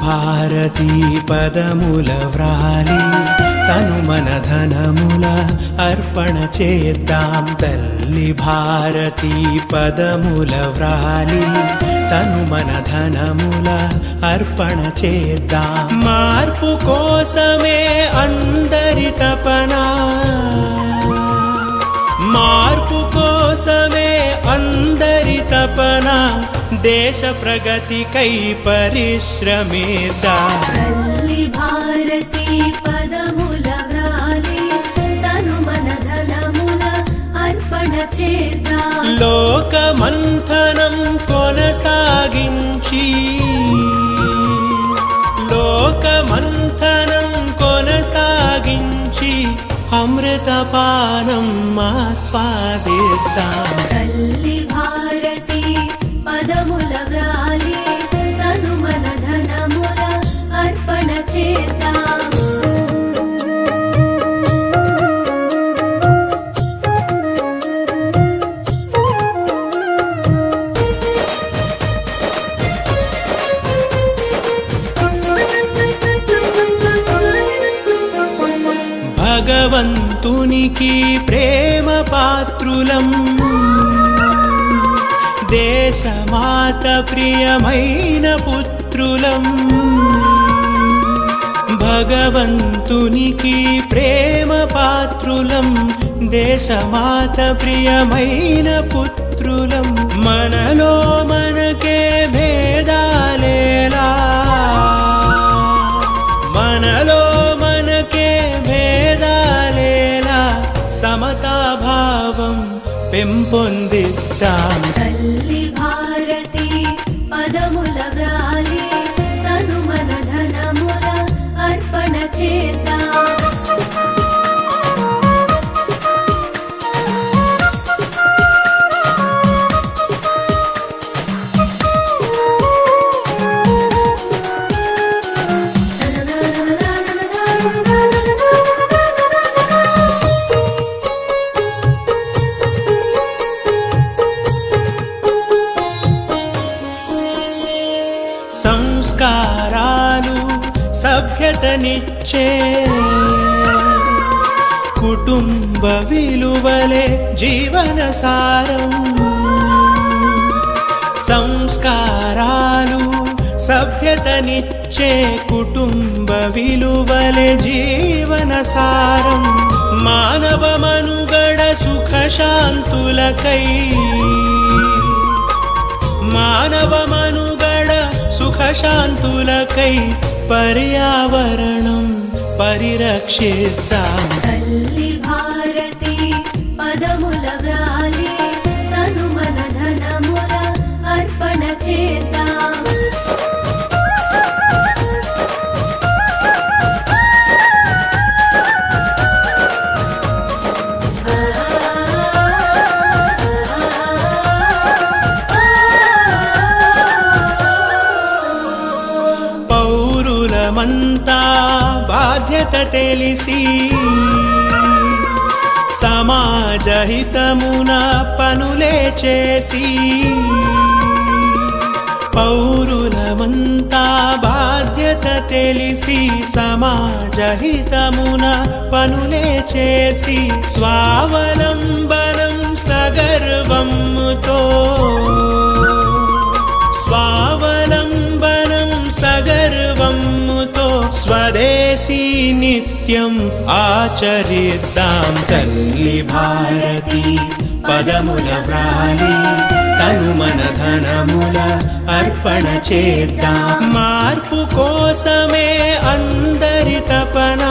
భారతీ పదముల వ్రాలి తను మన ధనముల అర్పణ చేద్దాం. తల్లి భారతీ పదముల వ్రాలి తను మన ధనముల అర్పణ చేద్దాం. మార్పు కోసమే అందరి తపన, మార్పు కోసమే అందరి తపన, దేశ ప్రగతికై పరిశ్రమిద్దాం. తల్లి భారతీ పదముల వ్రాలి తను మన ధనముల అర్పణ చేద్దాం. లోక మంథనం కొనసాగించి, లోక మంథనం కొనసాగించి అమృతపానం ఆస్వాదిద్దాం. తల్లి భారతీ పదముల వ్రాలి తను మన ధనముల అర్పణ చేద్దాం. భగవంతునికి ప్రేమ పాత్రులం, దేశమాత ప్రియమైన పుత్రులం. భగవంతునికి ప్రేమ పాత్రులం, దేశమాత ప్రియమైన పుత్రులం. మనలో మనకే భేదాలేలా, మనలో మనకే భేదాలేలా, సమతాభావం పెంపొందిద్దాం. తల్లి భారతీ పదముల వ్రాలి తను మన ధనముల అర్పణ చేద్దాం. సంస్కారాలు సభ్యతనిచ్చే కుటుంబ విలువలే జీవన సారం. సంస్కారాలు సభ్యతనిచ్చే కుటుంబ విలువలే జీవన సారం. మానవ మనుగడ సుఖ శాంతులకై, మానవ మనుగడ సుఖ శాంతులకై పర్యావరణం పరిరక్షిద్దాం. తల్లి భారతీ పదముల వ్రాలి తను మన ధనముల అర్పణ చేద్దాం. పౌరులమంతా బాధ్యత తెలిసి సమాజ హితమున పనులే చేసి, పౌరులమంతా బాధ్యత తెలిసి సమాజ హితమున పనులే చేసి, స్వావలంబనం సగర్వముతో, స్వావలంబనం సగర్వముతో స్వదేశీ నిత్యం ఆచరిద్దాం. తల్లి భారతీ పదముల వ్రాలి తను మన ధనముల అర్పణ చేద్దాం. మార్పు కోసమే అందరి తపన,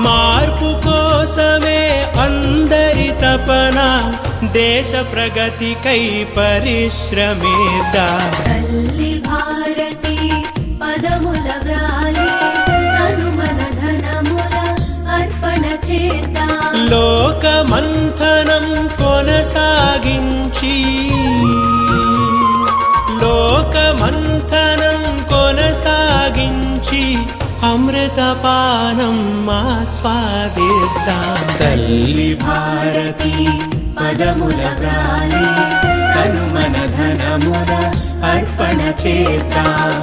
మార్పు కోసమే అందరి తపన, దేశ ప్రగతికై పరిశ్రమిద్దాం. తల్లి భారతీ పదముల వ్రాలి తను మన ధనముల అర్పణ చేద్దాం. లోక మంథనం కొనసాగించి, లోక మంథనం కొనసాగించి అమృతపానం ఆస్వాదిద్దాం. తల్లి భారతీ పదముల వ్రాలి తను మన ధనముల అర్పణ చేద్దాం.